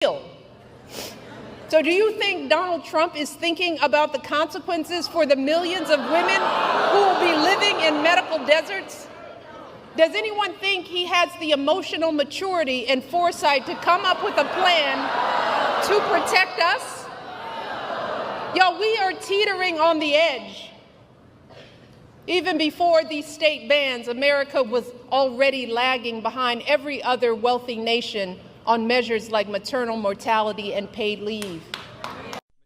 So do you think Donald Trump is thinking about the consequences for the millions of women who will be living in medical deserts? Does anyone think he has the emotional maturity and foresight to come up with a plan to protect us? Y'all, we are teetering on the edge. Even before these state bans, America was already lagging behind every other wealthy nation on measures like maternal mortality and paid leave.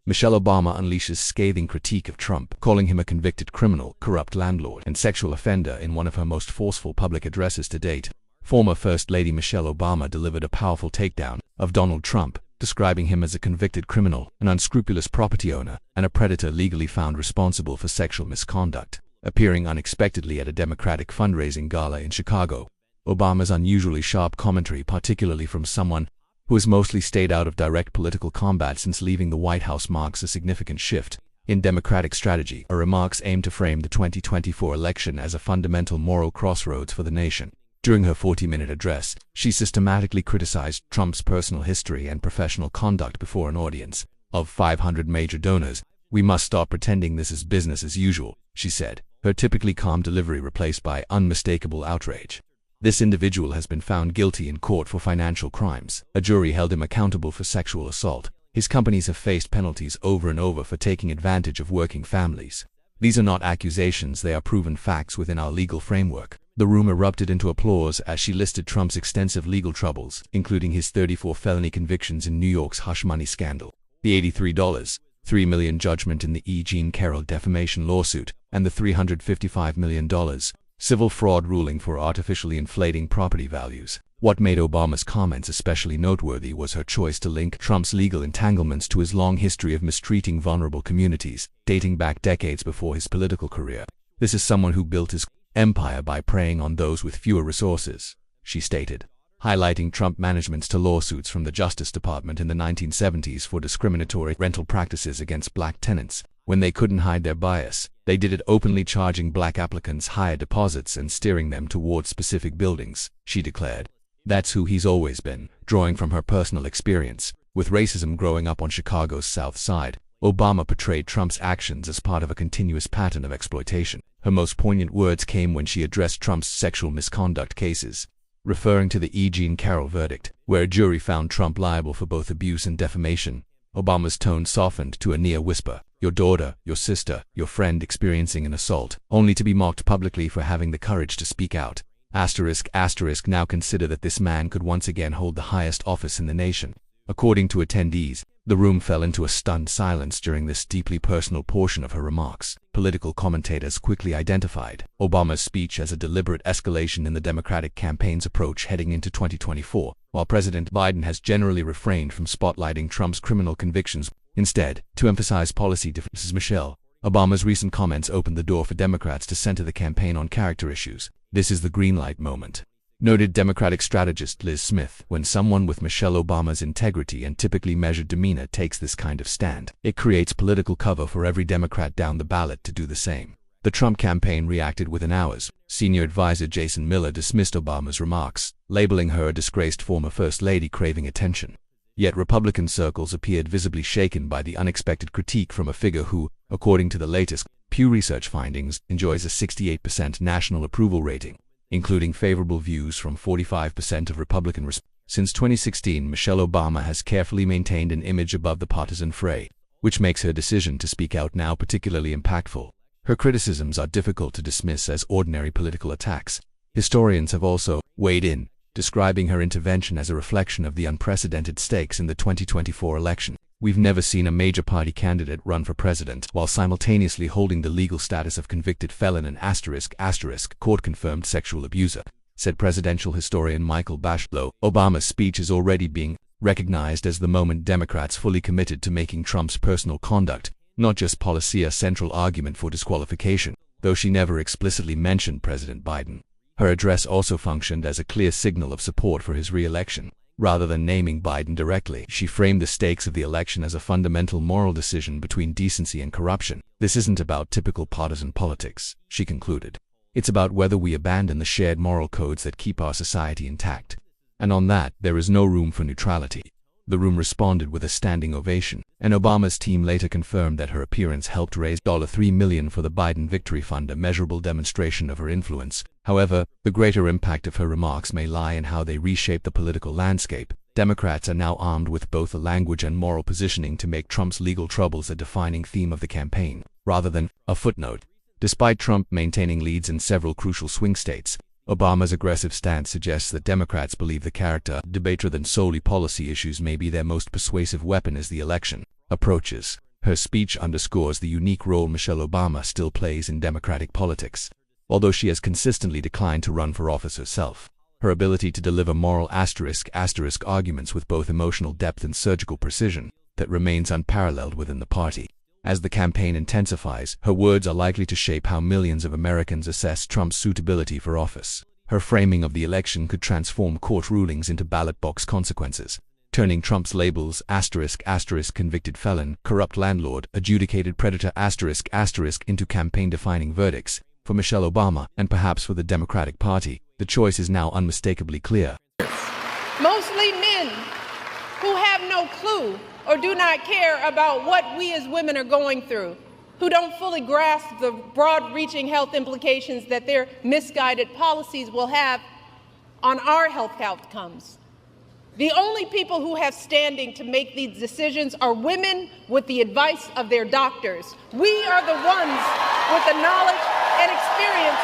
Michelle Obama unleashes scathing critique of Trump, calling him a convicted criminal, corrupt landlord, and sexual offender in one of her most forceful public addresses to date. Former First Lady Michelle Obama delivered a powerful takedown of Donald Trump, describing him as a convicted criminal, an unscrupulous property owner, and a predator legally found responsible for sexual misconduct. Appearing unexpectedly at a Democratic fundraising gala in Chicago, Obama's unusually sharp commentary, particularly from someone who has mostly stayed out of direct political combat since leaving the White House, marks a significant shift in Democratic strategy. Her remarks aim to frame the 2024 election as a fundamental moral crossroads for the nation. During her 40-minute address, she systematically criticized Trump's personal history and professional conduct before an audience of 500 major donors. "We must stop pretending this is business as usual," she said, her typically calm delivery replaced by unmistakable outrage. This individual has been found guilty in court for financial crimes. A jury held him accountable for sexual assault. His companies have faced penalties over and over for taking advantage of working families. These are not accusations, they are proven facts within our legal framework. The room erupted into applause as she listed Trump's extensive legal troubles, including his 34 felony convictions in New York's hush money scandal, the $83.3 million judgment in the E. Jean Carroll defamation lawsuit, and the $355 million civil fraud ruling for artificially inflating property values. What made Obama's comments especially noteworthy was her choice to link Trump's legal entanglements to his long history of mistreating vulnerable communities, dating back decades before his political career. "This is someone who built his empire by preying on those with fewer resources," she stated, highlighting Trump management's to lawsuits from the Justice Department in the 1970s for discriminatory rental practices against black tenants. When they couldn't hide their bias, they did it openly, charging black applicants higher deposits and steering them towards specific buildings, she declared. That's who he's always been. Drawing from her personal experience with racism growing up on Chicago's South Side, Obama portrayed Trump's actions as part of a continuous pattern of exploitation. Her most poignant words came when she addressed Trump's sexual misconduct cases, referring to the E. Jean Carroll verdict, where a jury found Trump liable for both abuse and defamation. Obama's tone softened to a near whisper. "Your daughter, your sister, your friend experiencing an assault, only to be mocked publicly for having the courage to speak out. ****. Now consider that this man could once again hold the highest office in the nation." According to attendees, the room fell into a stunned silence during this deeply personal portion of her remarks. Political commentators quickly identified Obama's speech as a deliberate escalation in the Democratic campaign's approach heading into 2024, while President Biden has generally refrained from spotlighting Trump's criminal convictions. Instead, to emphasize policy differences, Michelle Obama's recent comments opened the door for Democrats to center the campaign on character issues. "This is the green light moment," noted Democratic strategist Liz Smith. "When someone with Michelle Obama's integrity and typically measured demeanor takes this kind of stand, it creates political cover for every Democrat down the ballot to do the same." The Trump campaign reacted within hours. Senior advisor Jason Miller dismissed Obama's remarks, labeling her a disgraced former First Lady craving attention. Yet Republican circles appeared visibly shaken by the unexpected critique from a figure who, according to the latest Pew Research findings, enjoys a 68% national approval rating, including favorable views from 45% of Republican respondents. Since 2016, Michelle Obama has carefully maintained an image above the partisan fray, which makes her decision to speak out now particularly impactful. Her criticisms are difficult to dismiss as ordinary political attacks. Historians have also weighed in, describing her intervention as a reflection of the unprecedented stakes in the 2024 election. "We've never seen a major party candidate run for president while simultaneously holding the legal status of convicted felon and court-confirmed sexual abuser," said presidential historian Michael Bashlow. Obama's speech is already being recognized as the moment Democrats fully committed to making Trump's personal conduct, not just policy, a central argument for disqualification, though she never explicitly mentioned President Biden. Her address also functioned as a clear signal of support for his re-election. Rather than naming Biden directly, she framed the stakes of the election as a fundamental moral decision between decency and corruption. "This isn't about typical partisan politics," she concluded. "It's about whether we abandon the shared moral codes that keep our society intact. And on that, there is no room for neutrality." The room responded with a standing ovation, and Obama's team later confirmed that her appearance helped raise $3 million for the Biden Victory Fund, a measurable demonstration of her influence. However, the greater impact of her remarks may lie in how they reshape the political landscape. Democrats are now armed with both a language and moral positioning to make Trump's legal troubles a defining theme of the campaign, rather than a footnote. Despite Trump maintaining leads in several crucial swing states, Obama's aggressive stance suggests that Democrats believe the character debater than solely policy issues may be their most persuasive weapon as the election approaches. Her speech underscores the unique role Michelle Obama still plays in Democratic politics. Although she has consistently declined to run for office herself, her ability to deliver moral *** arguments with both emotional depth and surgical precision that remains unparalleled within the party. As the campaign intensifies, her words are likely to shape how millions of Americans assess Trump's suitability for office. Her framing of the election could transform court rulings into ballot box consequences, turning Trump's labels *** convicted felon, corrupt landlord, adjudicated predator *** into campaign-defining verdicts. For Michelle Obama, and perhaps for the Democratic Party, the choice is now unmistakably clear. Mostly men who have no clue or do not care about what we as women are going through, who don't fully grasp the broad-reaching health implications that their misguided policies will have on our health outcomes. The only people who have standing to make these decisions are women with the advice of their doctors. We are the ones with the knowledge and experience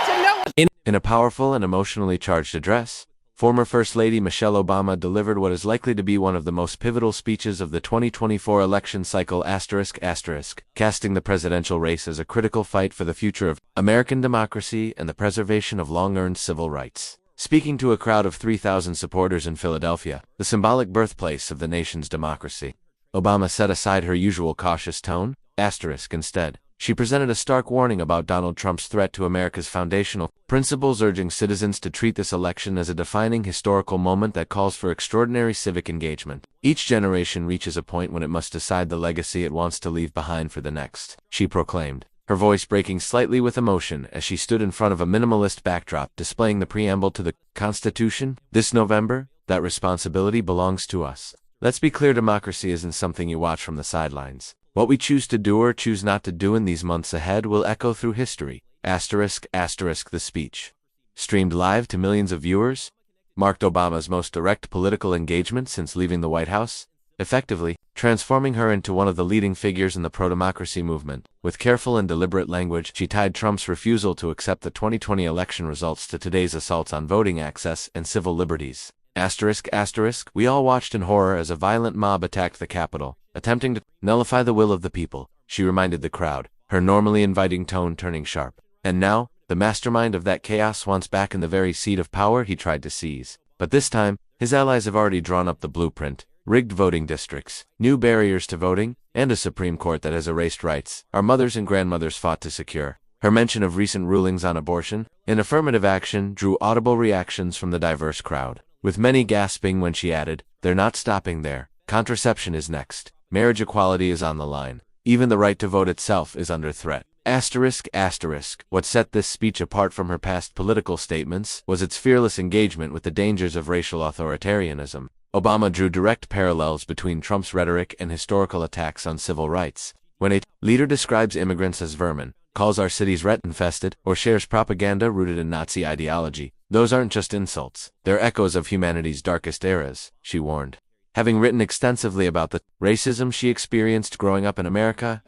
to know. In a powerful and emotionally charged address, former First Lady Michelle Obama delivered what is likely to be one of the most pivotal speeches of the 2024 election cycle ***, casting the presidential race as a critical fight for the future of American democracy and the preservation of long-earned civil rights. Speaking to a crowd of 3,000 supporters in Philadelphia, the symbolic birthplace of the nation's democracy, Obama set aside her usual cautious tone, instead. She presented a stark warning about Donald Trump's threat to America's foundational principles, urging citizens to treat this election as a defining historical moment that calls for extraordinary civic engagement. Each generation reaches a point when it must decide the legacy it wants to leave behind for the next, she proclaimed, her voice breaking slightly with emotion as she stood in front of a minimalist backdrop displaying the preamble to the Constitution. This November, that responsibility belongs to us. Let's be clear, democracy isn't something you watch from the sidelines. What we choose to do or choose not to do in these months ahead will echo through history. ***, the speech, streamed live to millions of viewers, marked Obama's most direct political engagement since leaving the White House, effectively transforming her into one of the leading figures in the pro-democracy movement. With careful and deliberate language, she tied Trump's refusal to accept the 2020 election results to today's assaults on voting access and civil liberties. ***, we all watched in horror as a violent mob attacked the Capitol, attempting to nullify the will of the people, she reminded the crowd, her normally inviting tone turning sharp. And now, the mastermind of that chaos wants back in the very seat of power he tried to seize. But this time, his allies have already drawn up the blueprint: rigged voting districts, new barriers to voting, and a Supreme Court that has erased rights our mothers and grandmothers fought to secure. Her mention of recent rulings on abortion and affirmative action drew audible reactions from the diverse crowd, with many gasping when she added, "They're not stopping there. Contraception is next. Marriage equality is on the line. Even the right to vote itself is under threat." What set this speech apart from her past political statements was its fearless engagement with the dangers of racial authoritarianism. Obama drew direct parallels between Trump's rhetoric and historical attacks on civil rights. When a leader describes immigrants as vermin, calls our cities rat-infested, or shares propaganda rooted in Nazi ideology, those aren't just insults, they're echoes of humanity's darkest eras, she warned. Having written extensively about the racism she experienced growing up in America,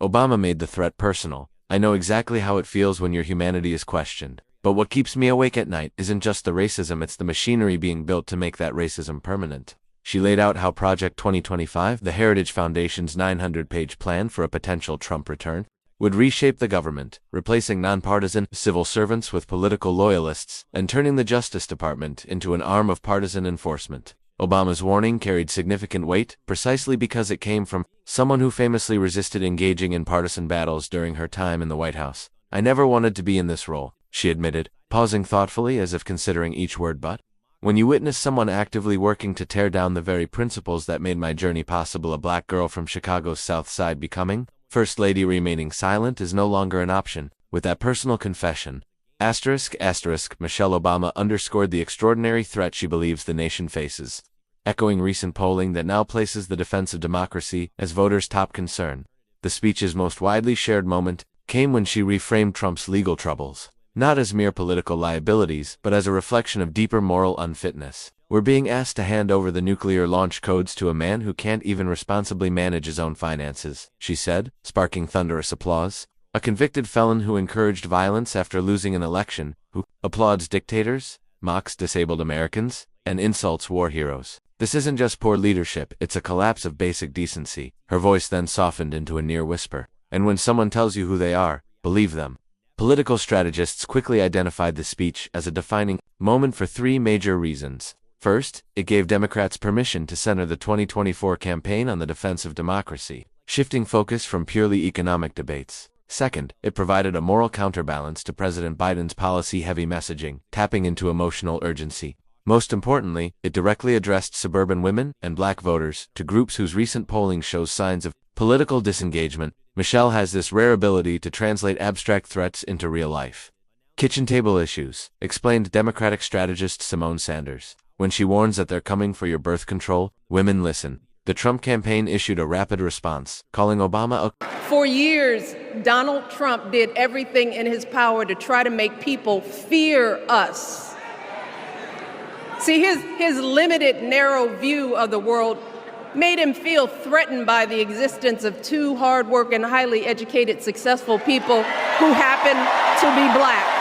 Obama made the threat personal. "I know exactly how it feels when your humanity is questioned. But what keeps me awake at night isn't just the racism, it's the machinery being built to make that racism permanent." She laid out how Project 2025, the Heritage Foundation's 900-page plan for a potential Trump return, would reshape the government, replacing nonpartisan civil servants with political loyalists, and turning the Justice Department into an arm of partisan enforcement. Obama's warning carried significant weight, precisely because it came from someone who famously resisted engaging in partisan battles during her time in the White House. "I never wanted to be in this role," she admitted, pausing thoughtfully as if considering each word. "But when you witness someone actively working to tear down the very principles that made my journey possible, a black girl from Chicago's South Side becoming First Lady, remaining silent is no longer an option." With that personal confession, Michelle Obama underscored the extraordinary threat she believes the nation faces, echoing recent polling that now places the defense of democracy as voters' top concern. The speech's most widely shared moment came when she reframed Trump's legal troubles, not as mere political liabilities, but as a reflection of deeper moral unfitness. We're being asked to hand over the nuclear launch codes to a man who can't even responsibly manage his own finances, she said, sparking thunderous applause. A convicted felon who encouraged violence after losing an election, who applauds dictators, mocks disabled Americans, and insults war heroes. This isn't just poor leadership, it's a collapse of basic decency. Her voice then softened into a near whisper. And when someone tells you who they are, believe them. Political strategists quickly identified the speech as a defining moment for three major reasons. First, it gave Democrats permission to center the 2024 campaign on the defense of democracy, shifting focus from purely economic debates. Second, it provided a moral counterbalance to President Biden's policy-heavy messaging, tapping into emotional urgency. Most importantly, it directly addressed suburban women and black voters, to groups whose recent polling shows signs of political disengagement. Michelle has this rare ability to translate abstract threats into real life. Kitchen table issues, explained Democratic strategist Simone Sanders. When she warns that they're coming for your birth control, women listen. The Trump campaign issued a rapid response, calling Obama a... For years, Donald Trump did everything in his power to try to make people fear us. See, his limited, narrow view of the world made him feel threatened by the existence of two hardworking, highly educated, successful people who happen to be black.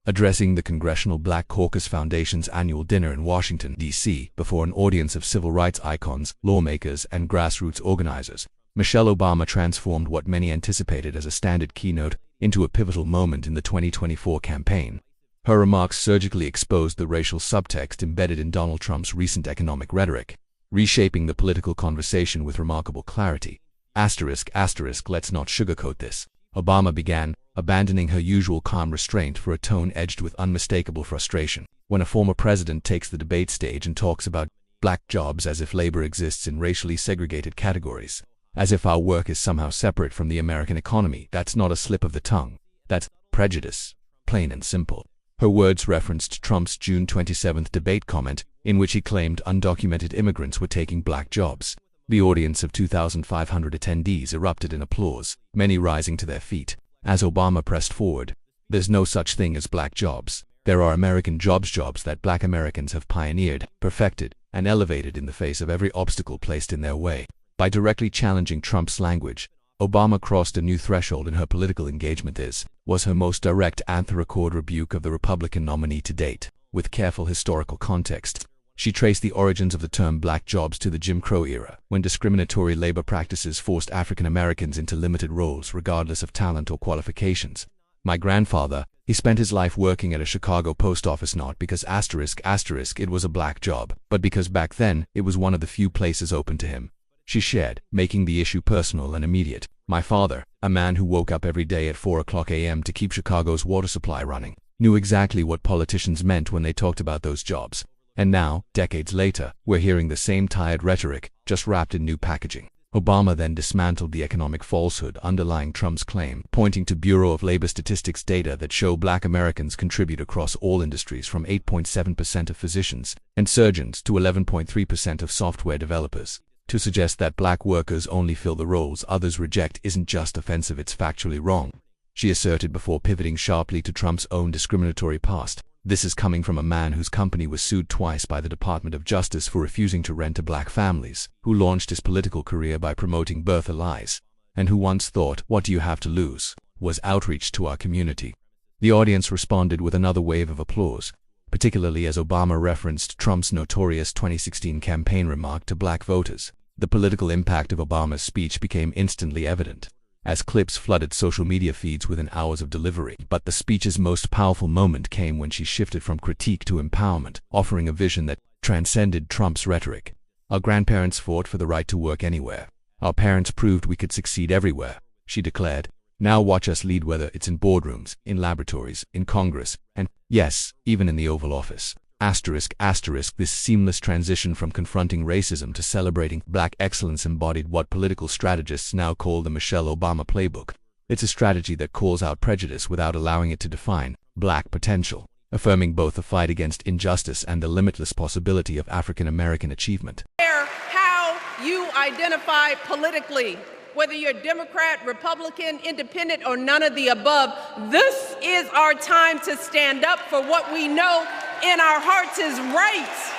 Addressing the Congressional Black Caucus Foundation's annual dinner in Washington, D.C., before an audience of civil rights icons, lawmakers, and grassroots organizers, Michelle Obama transformed what many anticipated as a standard keynote into a pivotal moment in the 2024 campaign. Her remarks surgically exposed the racial subtext embedded in Donald Trump's recent economic rhetoric, reshaping the political conversation with remarkable clarity. Let's not sugarcoat this. Obama began, abandoning her usual calm restraint for a tone edged with unmistakable frustration. When a former president takes the debate stage and talks about black jobs as if labor exists in racially segregated categories, as if our work is somehow separate from the American economy, that's not a slip of the tongue. That's prejudice, plain and simple. Her words referenced Trump's June 27 debate comment, in which he claimed undocumented immigrants were taking black jobs. The audience of 2,500 attendees erupted in applause, many rising to their feet. As Obama pressed forward, there's no such thing as black jobs. There are American jobs that black Americans have pioneered, perfected, and elevated in the face of every obstacle placed in their way. By directly challenging Trump's language, Obama crossed a new threshold in her political engagement. This was her most direct anti-record rebuke of the Republican nominee to date. With careful historical context, she traced the origins of the term black jobs to the Jim Crow era, when discriminatory labor practices forced African Americans into limited roles regardless of talent or qualifications. My grandfather, he spent his life working at a Chicago post office not because it was a black job, but because back then it was one of the few places open to him. She shared, making the issue personal and immediate. My father, a man who woke up every day at 4 a.m. to keep Chicago's water supply running, knew exactly what politicians meant when they talked about those jobs. And now, decades later, we're hearing the same tired rhetoric, just wrapped in new packaging. Obama then dismantled the economic falsehood underlying Trump's claim, pointing to Bureau of Labor Statistics data that show black Americans contribute across all industries, from 8.7% of physicians and surgeons to 11.3% of software developers. To suggest that black workers only fill the roles others reject isn't just offensive, it's factually wrong, she asserted before pivoting sharply to Trump's own discriminatory past. This is coming from a man whose company was sued twice by the Department of Justice for refusing to rent to black families, who launched his political career by promoting birther lies, and who once thought, "What do you have to lose?" was outreach to our community. The audience responded with another wave of applause, particularly as Obama referenced Trump's notorious 2016 campaign remark to black voters. The political impact of Obama's speech became instantly evident, as clips flooded social media feeds within hours of delivery. But the speech's most powerful moment came when she shifted from critique to empowerment, offering a vision that transcended Trump's rhetoric. Our grandparents fought for the right to work anywhere. Our parents proved we could succeed everywhere, she declared. Now watch us lead, whether it's in boardrooms, in laboratories, in Congress, and, yes, even in the Oval Office. This seamless transition from confronting racism to celebrating black excellence embodied what political strategists now call the Michelle Obama playbook. It's a strategy that calls out prejudice without allowing it to define black potential, affirming both the fight against injustice and the limitless possibility of African American achievement. How you identify politically, whether you're Democrat, Republican, Independent, or none of the above, this is our time to stand up for what we know in our hearts is right.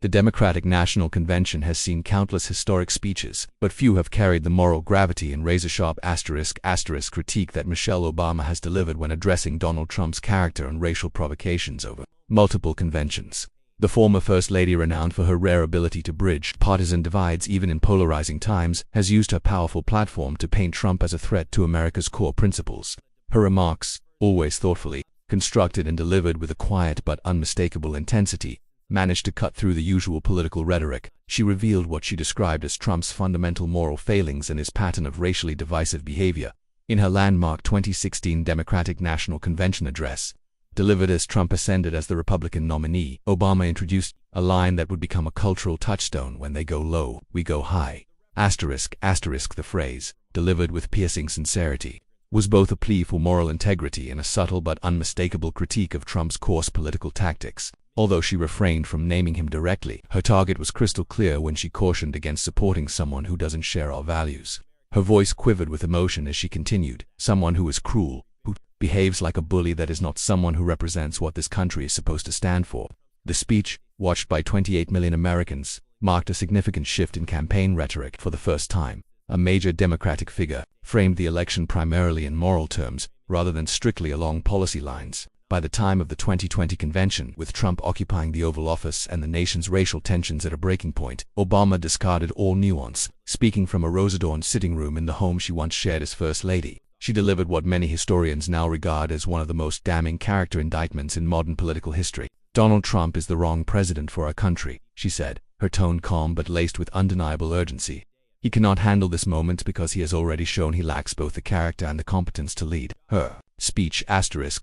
The Democratic National Convention has seen countless historic speeches, but few have carried the moral gravity and razor-sharp *** critique that Michelle Obama has delivered when addressing Donald Trump's character and racial provocations over multiple conventions. The former First Lady, renowned for her rare ability to bridge partisan divides even in polarizing times, has used her powerful platform to paint Trump as a threat to America's core principles. Her remarks, always thoughtfully constructed and delivered with a quiet but unmistakable intensity, managed to cut through the usual political rhetoric. She revealed what she described as Trump's fundamental moral failings and his pattern of racially divisive behavior. In her landmark 2016 Democratic National Convention address, delivered as Trump ascended as the Republican nominee, Obama introduced a line that would become a cultural touchstone: "When they go low, we go high." The phrase, delivered with piercing sincerity, was both a plea for moral integrity and a subtle but unmistakable critique of Trump's coarse political tactics. Although she refrained from naming him directly, her target was crystal clear when she cautioned against supporting someone who doesn't share our values. Her voice quivered with emotion as she continued, "Someone who is cruel, who behaves like a bully, that is not someone who represents what this country is supposed to stand for." The speech, watched by 28 million Americans, marked a significant shift in campaign rhetoric. For the first time, a major Democratic figure framed the election primarily in moral terms, rather than strictly along policy lines. By the time of the 2020 convention, with Trump occupying the Oval Office and the nation's racial tensions at a breaking point, Obama discarded all nuance. Speaking from a rose-adorned sitting room in the home she once shared as First Lady, she delivered what many historians now regard as one of the most damning character indictments in modern political history. "Donald Trump is the wrong president for our country," she said, her tone calm but laced with undeniable urgency. "He cannot handle this moment because he has already shown he lacks both the character and the competence to lead." Her speech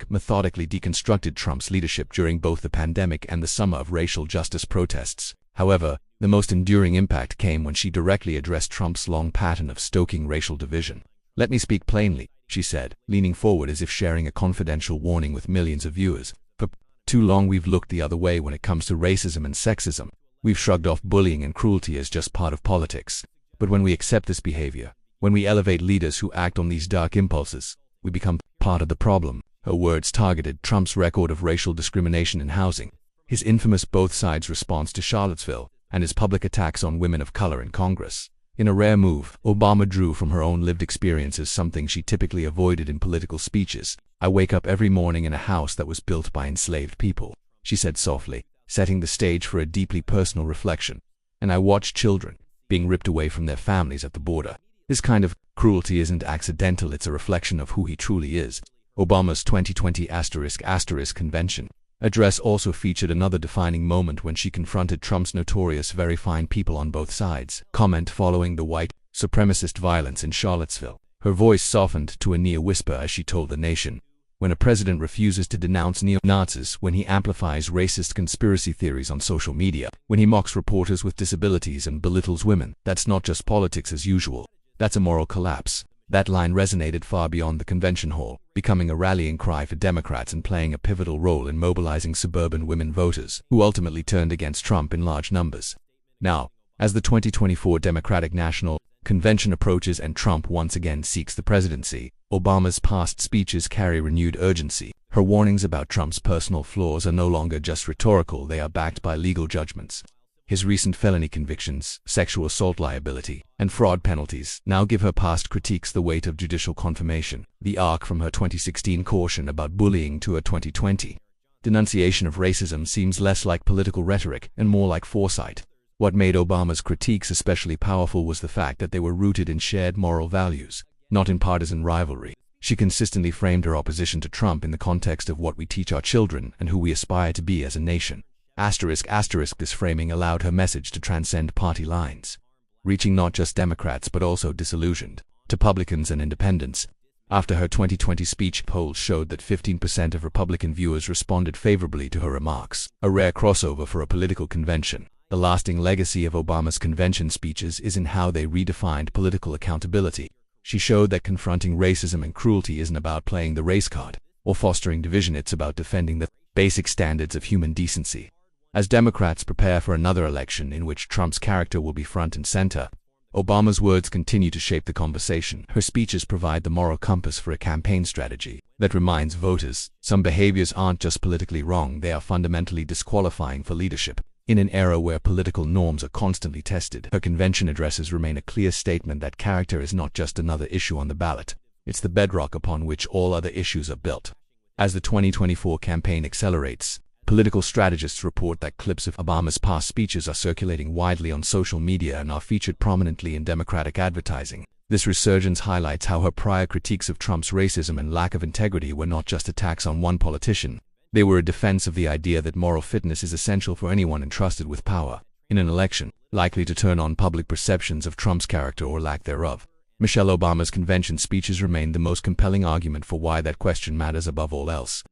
methodically deconstructed Trump's leadership during both the pandemic and the summer of racial justice protests. However, the most enduring impact came when she directly addressed Trump's long pattern of stoking racial division. "Let me speak plainly," she said, leaning forward as if sharing a confidential warning with millions of viewers. "For too long we've looked the other way when it comes to racism and sexism. We've shrugged off bullying and cruelty as just part of politics. But when we accept this behavior, when we elevate leaders who act on these dark impulses, we become part of the problem." Her words targeted Trump's record of racial discrimination in housing, his infamous both sides response to Charlottesville, and his public attacks on women of color in Congress. In a rare move, Obama drew from her own lived experiences, something she typically avoided in political speeches. "I wake up every morning in a house that was built by enslaved people," she said softly, setting the stage for a deeply personal reflection. "And I watch children being ripped away from their families at the border. This kind of cruelty isn't accidental, it's a reflection of who he truly is." Obama's 2020 *** convention address also featured another defining moment when she confronted Trump's notorious "very fine people on both sides" comment following the white supremacist violence in Charlottesville. Her voice softened to a near whisper as she told the nation, "When a president refuses to denounce neo-Nazis, when he amplifies racist conspiracy theories on social media, when he mocks reporters with disabilities and belittles women, that's not just politics as usual. That's a moral collapse." That line resonated far beyond the convention hall, becoming a rallying cry for Democrats and playing a pivotal role in mobilizing suburban women voters, who ultimately turned against Trump in large numbers. Now, as the 2024 Democratic National Convention approaches and Trump once again seeks the presidency, Obama's past speeches carry renewed urgency. Her warnings about Trump's personal flaws are no longer just rhetorical, they are backed by legal judgments. His recent felony convictions, sexual assault liability, and fraud penalties now give her past critiques the weight of judicial confirmation. The arc from her 2016 caution about bullying to her 2020 denunciation of racism seems less like political rhetoric and more like foresight. What made Obama's critiques especially powerful was the fact that they were rooted in shared moral values, not in partisan rivalry. She consistently framed her opposition to Trump in the context of what we teach our children and who we aspire to be as a nation. This framing allowed her message to transcend party lines, reaching not just Democrats but also disillusioned Republicans and independents. After her 2020 speech, polls showed that 15% of Republican viewers responded favorably to her remarks, a rare crossover for a political convention. The lasting legacy of Obama's convention speeches is in how they redefined political accountability. She showed that confronting racism and cruelty isn't about playing the race card or fostering division. It's about defending the basic standards of human decency. As Democrats prepare for another election in which Trump's character will be front and center, Obama's words continue to shape the conversation. Her speeches provide the moral compass for a campaign strategy that reminds voters some behaviors aren't just politically wrong, they are fundamentally disqualifying for leadership. In an era where political norms are constantly tested, her convention addresses remain a clear statement that character is not just another issue on the ballot. It's the bedrock upon which all other issues are built. As the 2024 campaign accelerates, political strategists report that clips of Obama's past speeches are circulating widely on social media and are featured prominently in Democratic advertising. This resurgence highlights how her prior critiques of Trump's racism and lack of integrity were not just attacks on one politician. They were a defense of the idea that moral fitness is essential for anyone entrusted with power in an election, likely to turn on public perceptions of Trump's character or lack thereof. Michelle Obama's convention speeches remain the most compelling argument for why that question matters above all else.